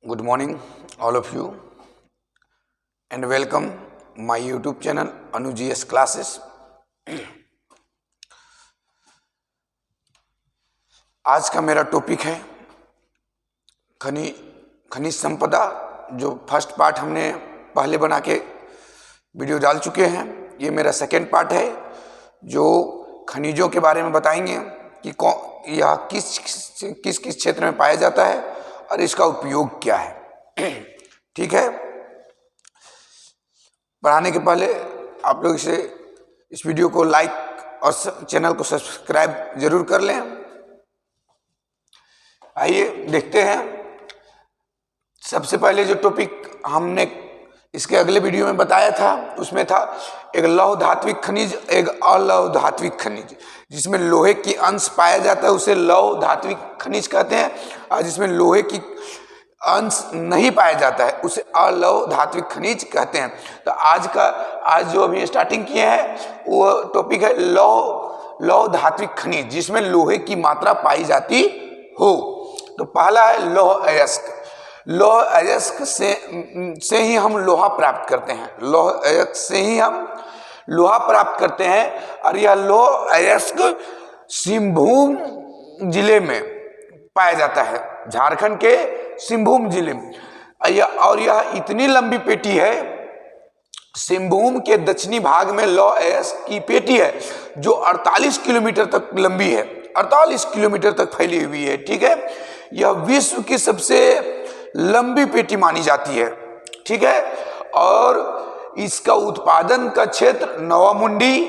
Good morning, all of you, and welcome my YouTube channel Anuj Classes. आज का मेरा topic है खनिज संपदा। जो फर्स्ट पार्ट हमने पहले बना के वीडियो डाल चुके हैं, ये मेरा सेकेंड पार्ट है जो खनिजों के बारे में बताएंगे कि यह किस किस क्षेत्र में पाया जाता है और इसका उपयोग क्या है। ठीक है, पढ़ाने के पहले आप लोग इस वीडियो को लाइक और चैनल को सब्सक्राइब जरूर कर लें। आइए देखते हैं। सबसे पहले जो टॉपिक हमने इसके अगले वीडियो में बताया था उसमें था एक लौह धात्विक खनिज, एक अलौह धात्विक खनिज। जिसमें लोहे की अंश पाया जाता है उसे लौह धात्विक खनिज कहते हैं, और जिसमें लोहे की अंश नहीं पाया जाता है उसे अलौह धात्विक खनिज कहते हैं। तो आज जो अभी स्टार्टिंग किए हैं वो टॉपिक है लौह धात्विक खनिज जिसमें लोहे की मात्रा पाई जाती हो। तो पहला है लौह अयस्क। लौह अयस्क से ही हम लोहा प्राप्त करते हैं। लौह अयस्क से ही हम लोहा प्राप्त करते हैं, और यह लौह अयस्क सिंहभूम जिले में पाया जाता है, झारखंड के सिंहभूम जिले में। और यह इतनी लंबी पेटी है, सिंहभूम के दक्षिणी भाग में लौह अयस्क की पेटी है जो 48 किलोमीटर तक लंबी है, 48 किलोमीटर तक फैली हुई है। ठीक है, यह विश्व की सबसे लंबी पेटी मानी जाती है। ठीक है, और इसका उत्पादन का क्षेत्र नवामुंडी,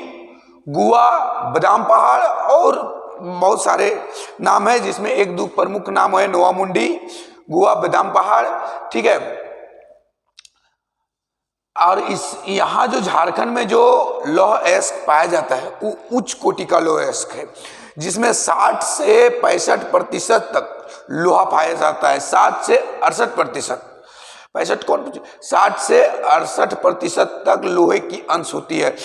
गुआ, बादाम पहाड़ और बहुत सारे नाम है, जिसमें एक दो प्रमुख नाम है नवामुंडी, गुआ, बादाम पहाड़। ठीक है, और यहाँ जो झारखंड में जो लौह अयस्क पाया जाता है वो उच्च कोटि का लौह अयस्क है, जिसमें 60 से 65% तक लोहा पाया जाता है। 60 से 68%, 65 कौन, 60 से 68% तक लोहे की अंश होती है।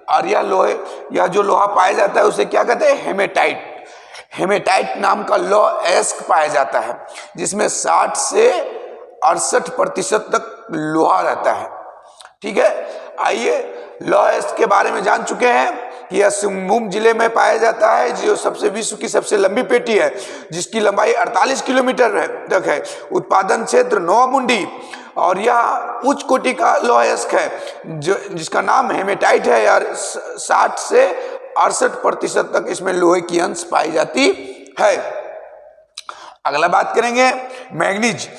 और यह जो लोहा पाया जाता है उसे क्या कहते हैं, हेमेटाइट। हेमेटाइट नाम का लौह अयस्क पाया जाता है जिसमें 60 से 68% तक लोहा रहता है। ठीक है, आइए लौह अयस्क के बारे में जान चुके हैं कि यह सिंहभूम जिले में पाया जाता है, जो विश्व की सबसे लंबी पेटी है जिसकी लंबाई 48 किलोमीटर तक है। उत्पादन क्षेत्र नवामुंडी, और यह उच्च कोटि का लौह अयस्क है जिसका नाम हेमेटाइट है, यार 60 से 68% तक इसमें लोहे की अंश पाई जाती है। अगला बात करेंगे मैग्नीज।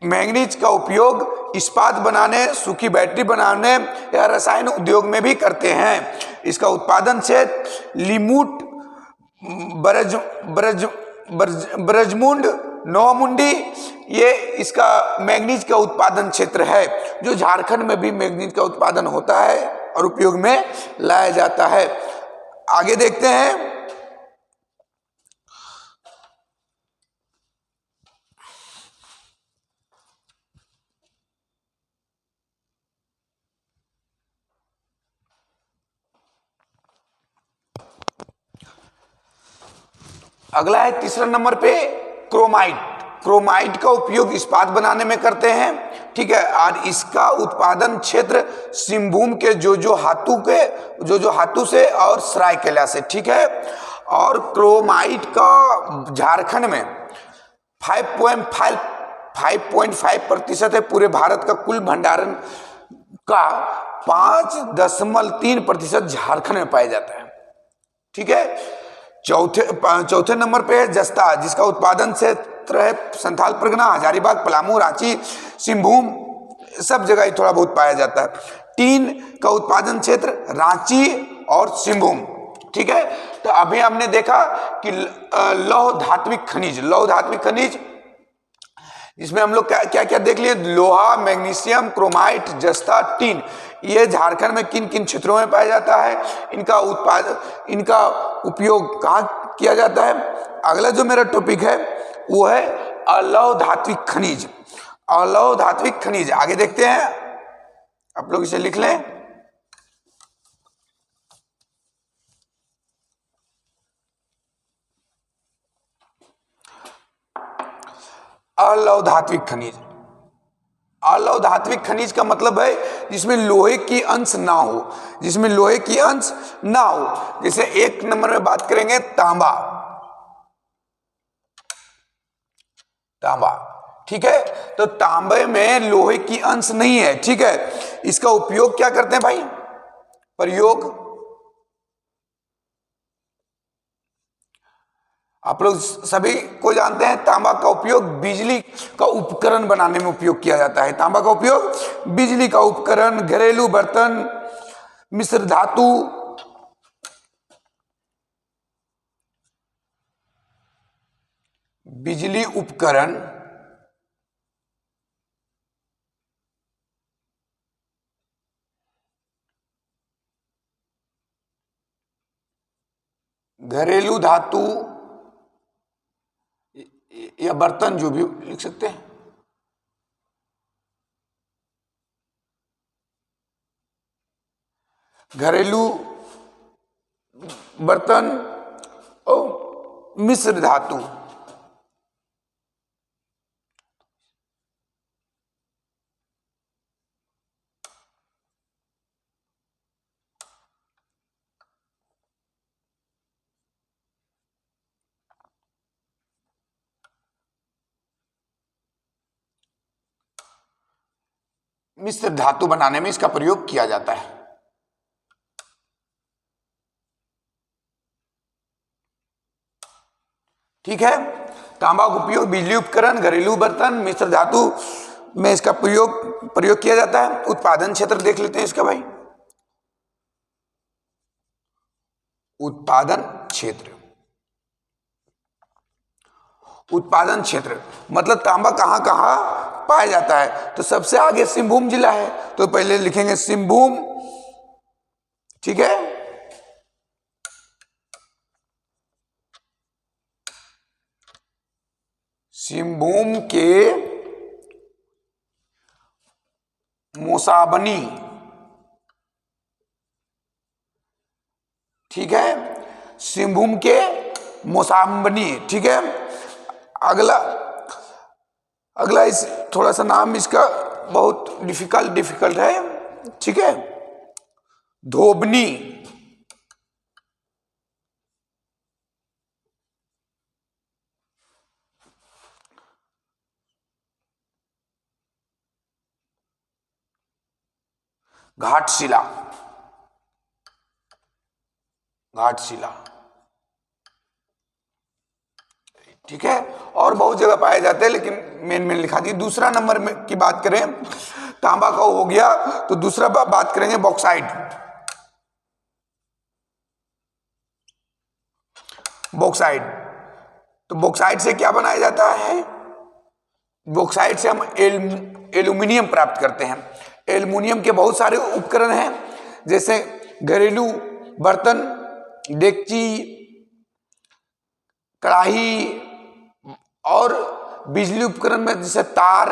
मैग्नीज का उपयोग इस्पात बनाने, सूखी बैटरी बनाने या रसायन उद्योग में भी करते हैं। इसका उत्पादन क्षेत्र लिमुट, ब्रजमुंड, नवामुंडी, ये इसका मैग्नीज का उत्पादन क्षेत्र है। जो झारखंड में भी मैग्नीज का उत्पादन होता है और उपयोग में लाया जाता है। आगे देखते हैं। अगला है तीसरा नंबर पे क्रोमाइट। क्रोमाइट का उपयोग इस्पात बनाने में करते हैं। ठीक है, और इसका उत्पादन क्षेत्र सिंहभूम के जो हाथू से और सरायकेला से। ठीक है, और क्रोमाइट का झारखंड में 5.5% है। पूरे भारत का कुल भंडारण का 5.3% झारखंड में पाया जाता है। ठीक है, चौथे नंबर पे है जस्ता, जिसका उत्पादन क्षेत्र है संथाल परगना, हजारीबाग, पलामू, रांची, सिंहभूम, सब जगह थोड़ा बहुत पाया जाता है। टीन का उत्पादन क्षेत्र रांची और सिंहभूम। ठीक है, तो अभी हमने देखा कि लौह धात्विक खनिज जिसमें हम लोग क्या क्या देख लिए, लोहा, मैग्नीशियम, क्रोमाइट, जस्ता, टीन, ये झारखंड में किन किन क्षेत्रों में पाया जाता है, इनका उपयोग कहाँ किया जाता है। अगला जो मेरा टॉपिक है वो है अलौह धात्विक खनिज। अलौह धात्विक खनिज आगे देखते हैं, आप लोग इसे लिख लें। अलौह धात्विक खनिज। अलौह धात्विक खनिज का मतलब है जिसमें लोहे की अंश ना हो, जिसमें लोहे की अंश ना हो। जैसे एक नंबर में बात करेंगे तांबा, तांबा, ठीक है। तो तांबे में लोहे की अंश नहीं है, ठीक है। इसका उपयोग क्या करते हैं भाई, प्रयोग, आप लोग सभी को जानते हैं तांबा का उपयोग बिजली का उपकरण बनाने में उपयोग किया जाता है। तांबा का उपयोग बिजली का उपकरण, घरेलू बर्तन, मिश्र धातु, बिजली उपकरण, घरेलू धातु या बर्तन, जो भी लिख सकते हैं, घरेलू बर्तन और मिश्र धातु। मिश्र धातु बनाने में इसका प्रयोग किया जाता है। ठीक है, तांबा का उपयोग बिजली उपकरण, घरेलू बर्तन, मिश्र धातु में इसका प्रयोग किया जाता है। उत्पादन क्षेत्र देख लेते हैं इसका भाई। उत्पादन क्षेत्र, उत्पादन क्षेत्र मतलब तांबा कहां कहां पाया जाता है। तो सबसे आगे सिंहभूम जिला है, तो पहले लिखेंगे सिंहभूम, ठीक है। सिंहभूम के मोसाबनी, ठीक है, सिंहभूम के मोसाबनी, ठीक है। अगला अगला इस थोड़ा सा नाम इसका बहुत डिफिकल्ट है, ठीक है। धोबनी, घाटशिला, घाटशिला, ठीक है। और बहुत जगह पाए जाते हैं, लेकिन मेन लिखा दी। दूसरा नंबर में की बात करें, तांबा का हो गया, तो दूसरा बात करेंगे बॉक्साइट। बॉक्साइट, तो बॉक्साइट से क्या बनाया जाता है, बॉक्साइट से हम एल्यूमिनियम प्राप्त करते हैं। एल्यूमिनियम के बहुत सारे उपकरण हैं, जैसे घरेलू बर्तन, डेगची, कढ़ाई, और बिजली उपकरण में जैसे तार,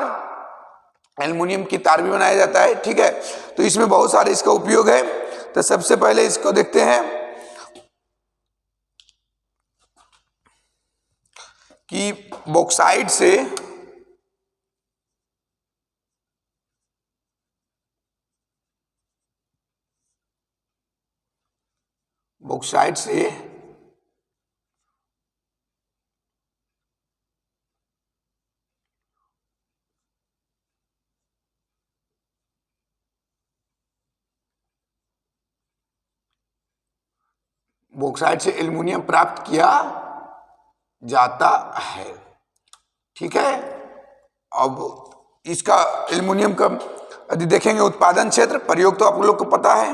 एल्युमिनियम की तार भी बनाया जाता है, ठीक है। तो इसमें बहुत सारे इसका उपयोग है। तो सबसे पहले इसको देखते हैं कि बॉक्साइट से बॉक्साइट से बॉक्साइट से एल्युमिनियम प्राप्त किया जाता है, ठीक है। अब इसका एल्युमिनियम का यदि देखेंगे उत्पादन क्षेत्र, प्रयोग तो आप लोग को पता है।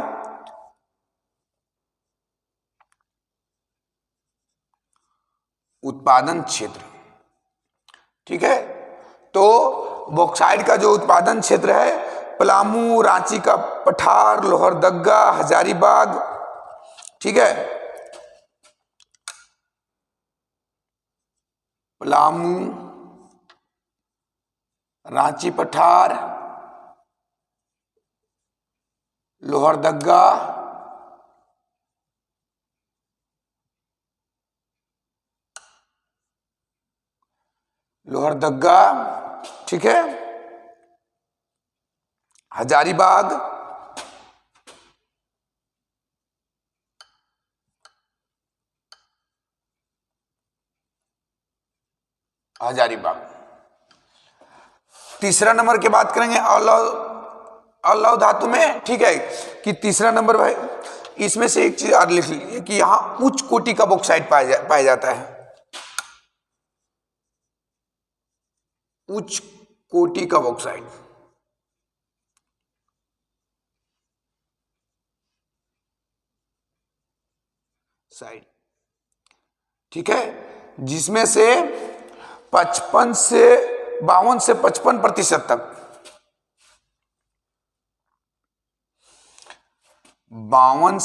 उत्पादन क्षेत्र, ठीक है। तो बॉक्साइट का जो उत्पादन क्षेत्र है, पलामू, रांची का पठार, लोहरदगा, हजारीबाग, ठीक है। पलामू, रांची पठार, लोहरदगा, लोहरदगा, ठीक है, हजारीबाग, हजारीबाग। तीसरा नंबर की बात करेंगे अलौह धातु में, ठीक है, कि तीसरा नंबर भाई इसमें से एक चीज और लिख लीजिए कि यहां उच्च कोटि का बॉक्साइट पाया जाता है, उच्च कोटि का बॉक्साइट, साइड, ठीक है, जिसमें से 52 से 55% तक, 52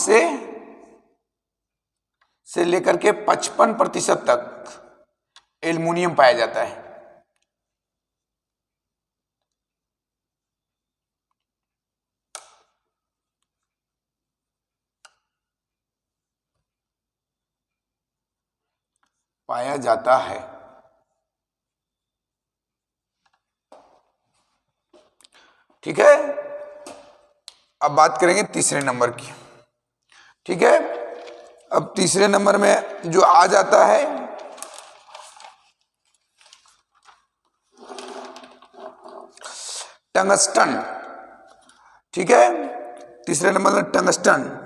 से लेकर के 55% तक एल्युमिनियम पाया जाता है। पाया जाता है, ठीक है। अब बात करेंगे तीसरे नंबर की, ठीक है। अब तीसरे नंबर में जो आ जाता है टंगस्टन, ठीक है, तीसरे नंबर में टंगस्टन,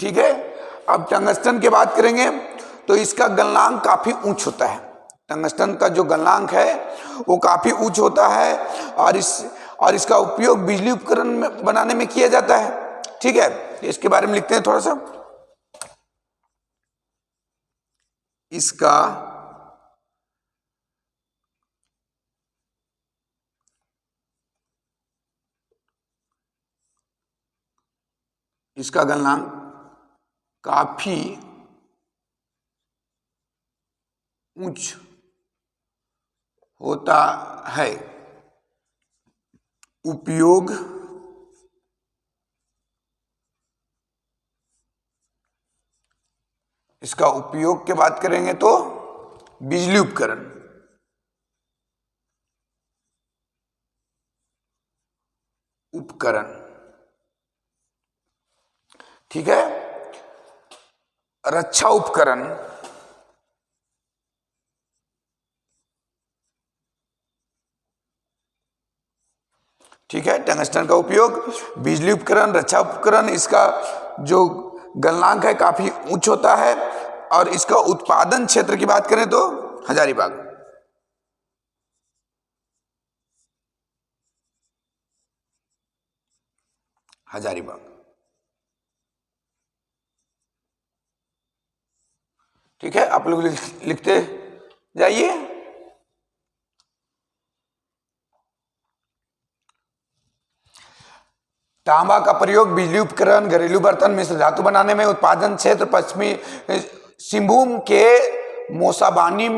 ठीक है। अब टंगस्टन की बात करेंगे तो इसका गलनांक काफी उच्च होता है, टंगस्टन का जो गलनांक है वो काफी उच्च होता है और इसका उपयोग बिजली उपकरण में बनाने में किया जाता है, ठीक है। इसके बारे में लिखते हैं थोड़ा सा, इसका गलनांक काफी उच्च होता है, उपयोग इसका उपयोग की बात करेंगे तो बिजली उपकरण, ठीक है, रक्षा उपकरण, ठीक है, टंगस्टन का उपयोग बिजली उपकरण, रक्षा उपकरण, इसका जो गलनांक है काफी उच्च होता है और इसका उत्पादन क्षेत्र की बात करें तो हजारीबाग, ठीक है। आप लोग लिखते जाइए। तांबा का प्रयोग बिजली उपकरण, घरेलू बर्तन, मिश्र धातु बनाने में, उत्पादन क्षेत्र पश्चिमी सिंहभूम के मोसाबनी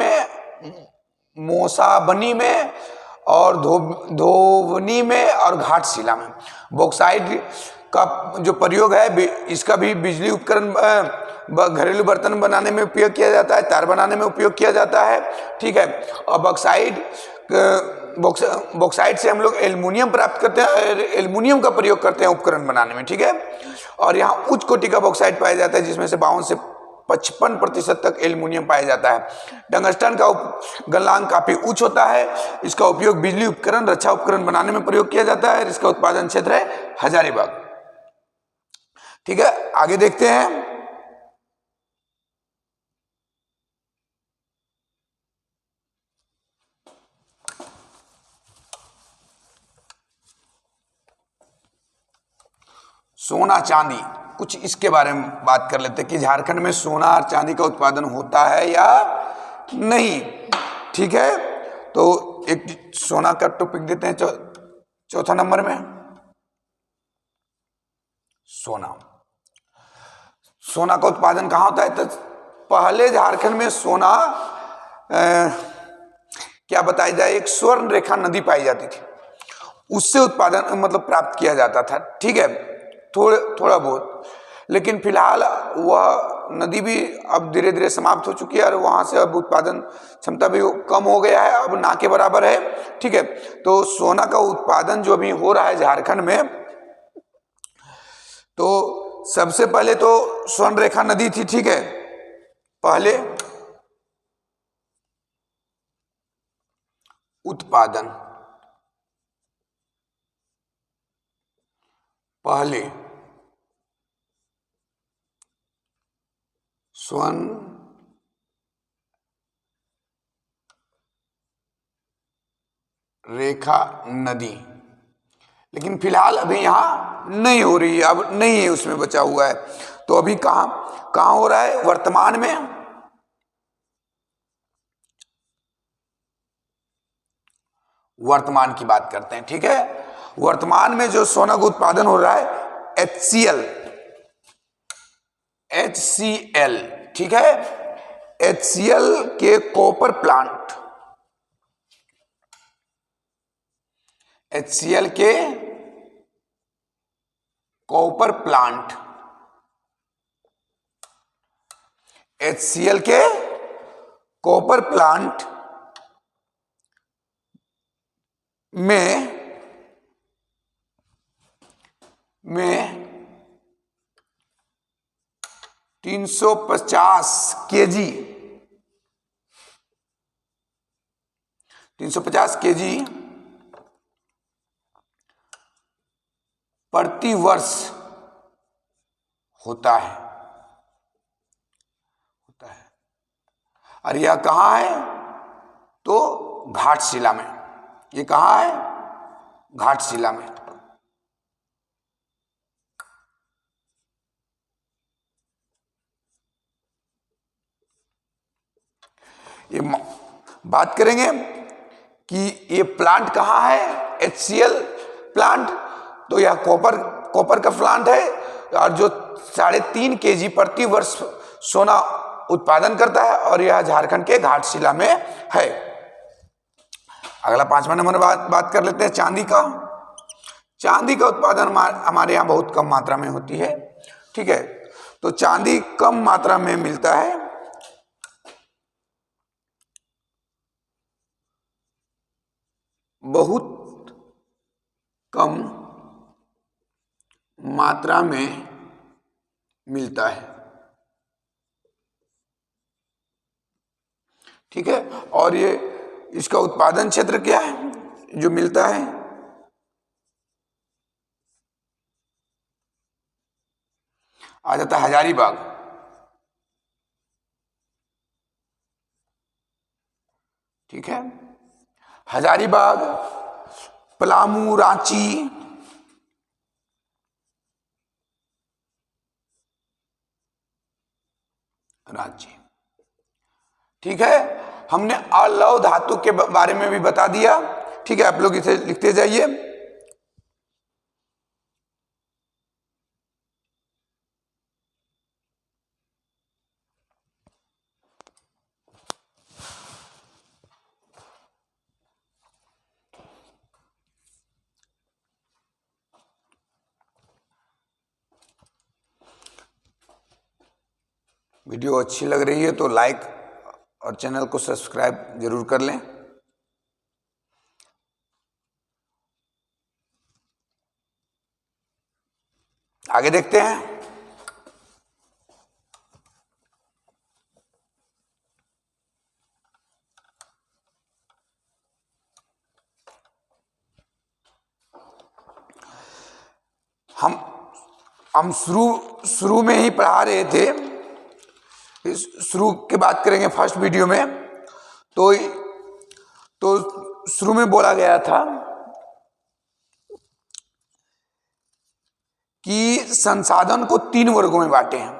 में और धोवनी में और घाटशिला में। बॉक्साइट का जो प्रयोग है इसका भी बिजली उपकरण, घरेलू बर्तन बनाने में उपयोग किया जाता है, तार बनाने में उपयोग किया जाता है, ठीक है। और बॉक्साइट से हम लोग एल्युमिनियम प्राप्त करते हैं, एल्युमिनियम का प्रयोग करते हैं उपकरण बनाने में, ठीक है। और यहाँ उच्च कोटि का बॉक्साइट पाया जाता है जिसमें से 52 से 55% तक एल्युमिनियम पाया जाता है। टंगस्टन का गलनांक काफी उच्च होता है, इसका उपयोग बिजली उपकरण, रक्षा उपकरण बनाने में प्रयोग किया जाता है, इसका उत्पादन क्षेत्र है हजारीबाग, ठीक है। आगे देखते हैं, सोना चांदी, कुछ इसके बारे में बात कर लेते हैं कि झारखंड में सोना और चांदी का उत्पादन होता है या नहीं, ठीक है। तो एक सोना का टॉपिक देते हैं चौथा नंबर में, सोना का उत्पादन कहाँ होता है? तो पहले झारखंड में सोना क्या बताया जाए, एक स्वर्ण रेखा नदी पाई जाती थी, उससे उत्पादन मतलब प्राप्त किया जाता था, ठीक है, थोड़ा बहुत। लेकिन फिलहाल वह नदी भी अब धीरे धीरे समाप्त हो चुकी है और वहां से अब उत्पादन क्षमता भी कम हो गया है, अब ना के बराबर है। ठीक है, तो सोना का उत्पादन जो अभी हो रहा है झारखंड में, तो सबसे पहले तो स्वर्णरेखा नदी थी। ठीक है, पहले उत्पादन, पहले स्वर्ण रेखा नदी, लेकिन फिलहाल अभी यहां नहीं हो रही है, अब नहीं है, उसमें बचा हुआ है। तो अभी कहां हो रहा है वर्तमान में? वर्तमान की बात करते हैं। ठीक है, वर्तमान में जो सोना का उत्पादन हो रहा है HCl, ठीक है, HCl के कॉपर प्लांट, HCl के कॉपर प्लांट, HCl के कॉपर प्लांट में 350 केजी 350 केजी प्रति वर्ष होता है। और यह कहाँ है? तो घाटशिला में। ये कहाँ है? घाटशिला में। ये बात करेंगे कि ये प्लांट कहाँ है, HCl प्लांट, तो यह कॉपर का प्लांट है और जो 3.5 केजी प्रति वर्ष सोना उत्पादन करता है और यह झारखंड के घाटशिला में है। अगला 5वां नंबर बात कर लेते हैं चांदी का। चांदी का उत्पादन हमारे यहाँ बहुत कम मात्रा में होती है। ठीक है, तो चांदी कम मात्रा में मिलता है, बहुत कम मात्रा में मिलता है। ठीक है, और ये इसका उत्पादन क्षेत्र क्या है जो मिलता है? आ जाता है हजारीबाग। ठीक है, हजारीबाग, पलामू, रांची, ठीक है, हमने अलौह धातु के बारे में भी बता दिया। ठीक है, आप लोग इसे लिखते जाइए। वीडियो अच्छी लग रही है तो लाइक और चैनल को सब्सक्राइब जरूर कर लें। आगे देखते हैं। हम शुरू में ही पढ़ा रहे थे, शुरू की बात करेंगे फर्स्ट वीडियो में। तो शुरू में बोला गया था कि संसाधन को 3 वर्गों में बांटे हैं,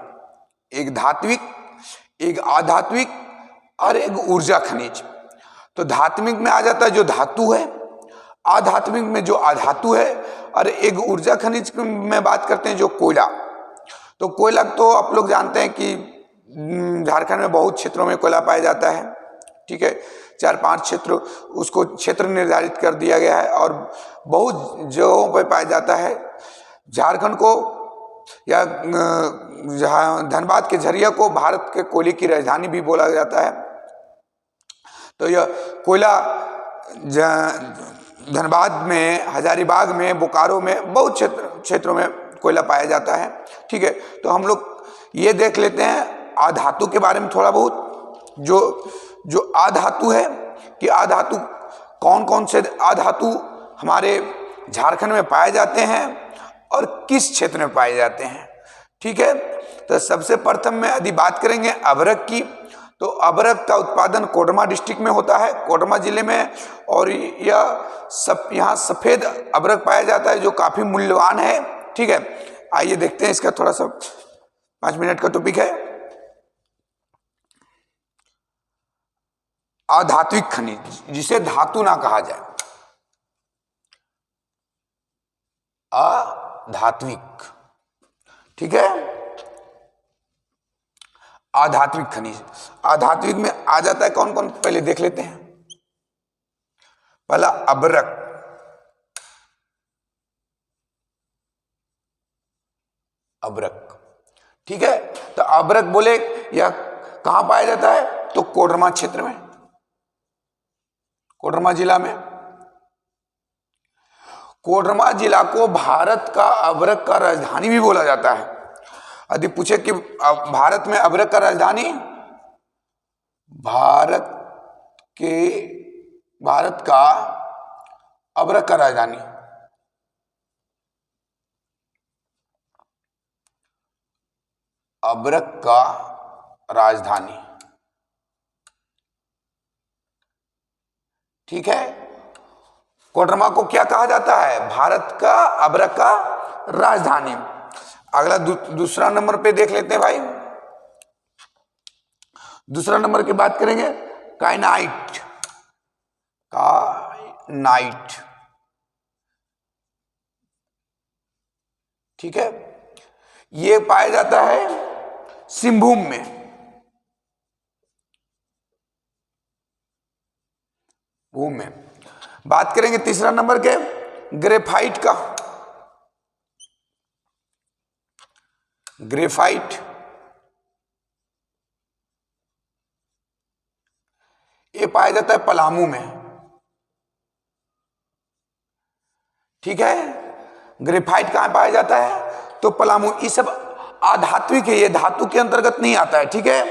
एक धात्विक, एक अधात्विक और एक ऊर्जा खनिज। तो धात्विक में आ जाता है जो धातु है, अधात्विक में जो अधातु है, और एक ऊर्जा खनिज में बात करते हैं जो कोयला। तो कोयला तो आप लोग जानते हैं कि झारखंड में बहुत क्षेत्रों में कोयला पाया जाता है। ठीक है, 4-5 क्षेत्र, उसको क्षेत्र निर्धारित कर दिया गया है और बहुत जगहों पर पाया जाता है। झारखंड को या जहाँ धनबाद के झरिया को भारत के कोयले की राजधानी भी बोला जाता है। तो यह कोयला धनबाद में, हजारीबाग में, बोकारो में, बहुत क्षेत्रों में कोयला पाया जाता है। ठीक है, तो हम लोग ये देख लेते हैं आधातु के बारे में थोड़ा बहुत। जो आधातु है कि आधातु कौन कौन से आधातु हमारे झारखंड में पाए जाते हैं और किस क्षेत्र में पाए जाते हैं। ठीक है, तो सबसे प्रथम में यदि बात करेंगे अभ्रक की, तो अभ्रक का उत्पादन कोडरमा डिस्ट्रिक्ट में होता है, कोडरमा जिले में। और यहाँ सफेद अभ्रक पाया जाता है जो काफी मूल्यवान है। ठीक है, आइए देखते हैं इसका थोड़ा सा, 5 मिनट का टॉपिक है अधात्विक खनिज, जिसे धातु ना कहा जाए, अधात्विक। ठीक है, अधात्विक खनिज, अधात्विक में आ जाता है कौन कौन, पहले देख लेते हैं। पहला अभ्रक, अभ्रक। ठीक है, तो अभ्रक बोले यह कहां पाया जाता है, तो कोडरमा क्षेत्र में, कोडरमा जिला में। कोडरमा जिला को भारत का अभ्रक का राजधानी भी बोला जाता है। यदि पूछे कि भारत में अभ्रक का राजधानी, भारत का अभ्रक का राजधानी अभ्रक का राजधानी। ठीक है, कोडरमा को क्या कहा जाता है, भारत का अभ्रक का राजधानी। अगला दूसरा नंबर पे देख लेते हैं भाई। दूसरा नंबर की बात करेंगे काइनाइट, काइनाइट। ठीक है, ये पाया जाता है सिंहभूम में, भूम में। बात करेंगे तीसरा नंबर के ग्रेफाइट का, ग्रेफाइट। ये पाया जाता है पलामू में। ठीक है, ग्रेफाइट कहां पाया जाता है, तो पलामू। ये सब अधात्विक है, ये धातु के अंतर्गत नहीं आता है। ठीक है,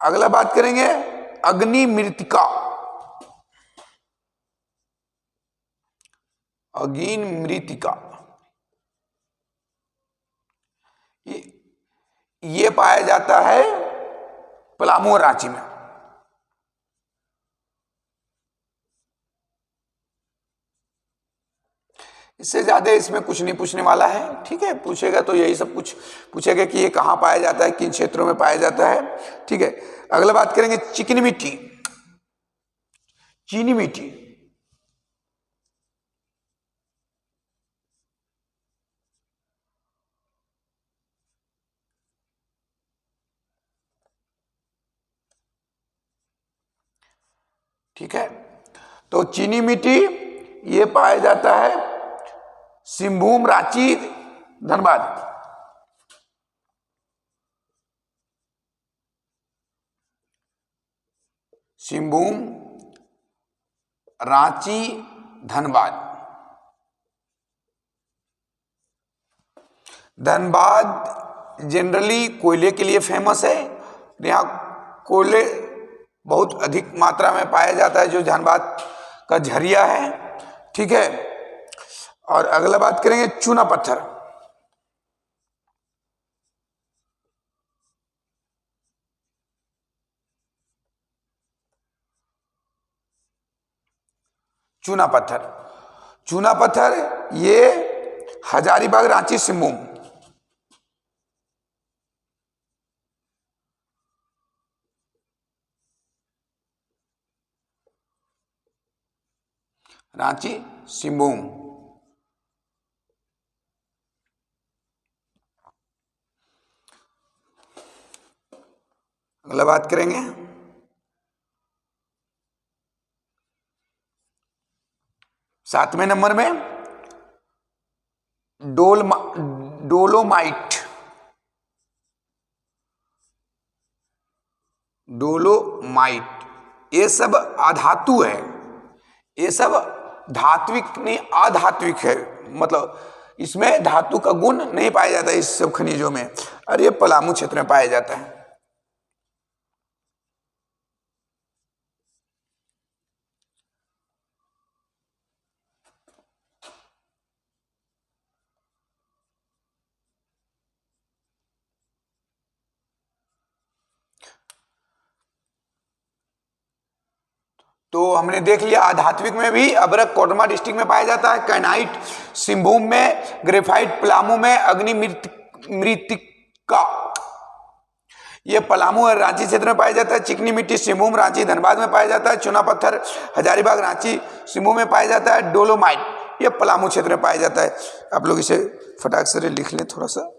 अगला बात करेंगे अग्नि मृत्तिका, अग्नि मृत्तिका। ये पाया जाता है पलामू और रांची में। इससे ज्यादा इसमें कुछ नहीं पूछने वाला है। ठीक है, पूछेगा तो यही सब कुछ पूछेगा कि ये कहां पाया जाता है, किन क्षेत्रों में पाया जाता है। ठीक है, अगला बात करेंगे चिकनी मिट्टी, चीनी मिट्टी। ठीक है, तो चीनी मिट्टी ये पाया जाता है सिंहभूम, रांची, धनबाद। सिंहभूम, रांची, धनबाद। धनबाद जनरली कोयले के लिए फेमस है। यहाँ कोयले बहुत अधिक मात्रा में पाया जाता है, जो धनबाद का झरिया है। ठीक है, और अगला बात करेंगे चूना पत्थर। चूना पत्थर, चूना पत्थर ये हजारीबाग, रांची, सिंहभूम। रांची, सिंहभूम। अगला बात करेंगे सातवें नंबर में डोलोमाइट, डोलोमाइट, ये सब अधातु है, ये सब धात्विक नहीं अधात्विक है, मतलब इसमें धातु का गुण नहीं पाया जाता इस सब खनिजों में, और ये पलामू क्षेत्र में पाया जाता है। तो हमने देख लिया आधात्विक में भी अभ्रक कोडरमा डिस्ट्रिक्ट में पाया जाता है, कैनाइट सिंहभूम में, ग्रेफाइट पलामू में, अग्नि मृतिका ये पलामू और रांची क्षेत्र में पाया जाता है, चिकनी मिट्टी सिंहभूम रांची धनबाद में पाया जाता है, चूना पत्थर हजारीबाग रांची सिंहभूम में पाया जाता है, डोलोमाइट ये पलामू क्षेत्र में पाया जाता है। आप लोग इसे फटाक से लिख लें थोड़ा सा।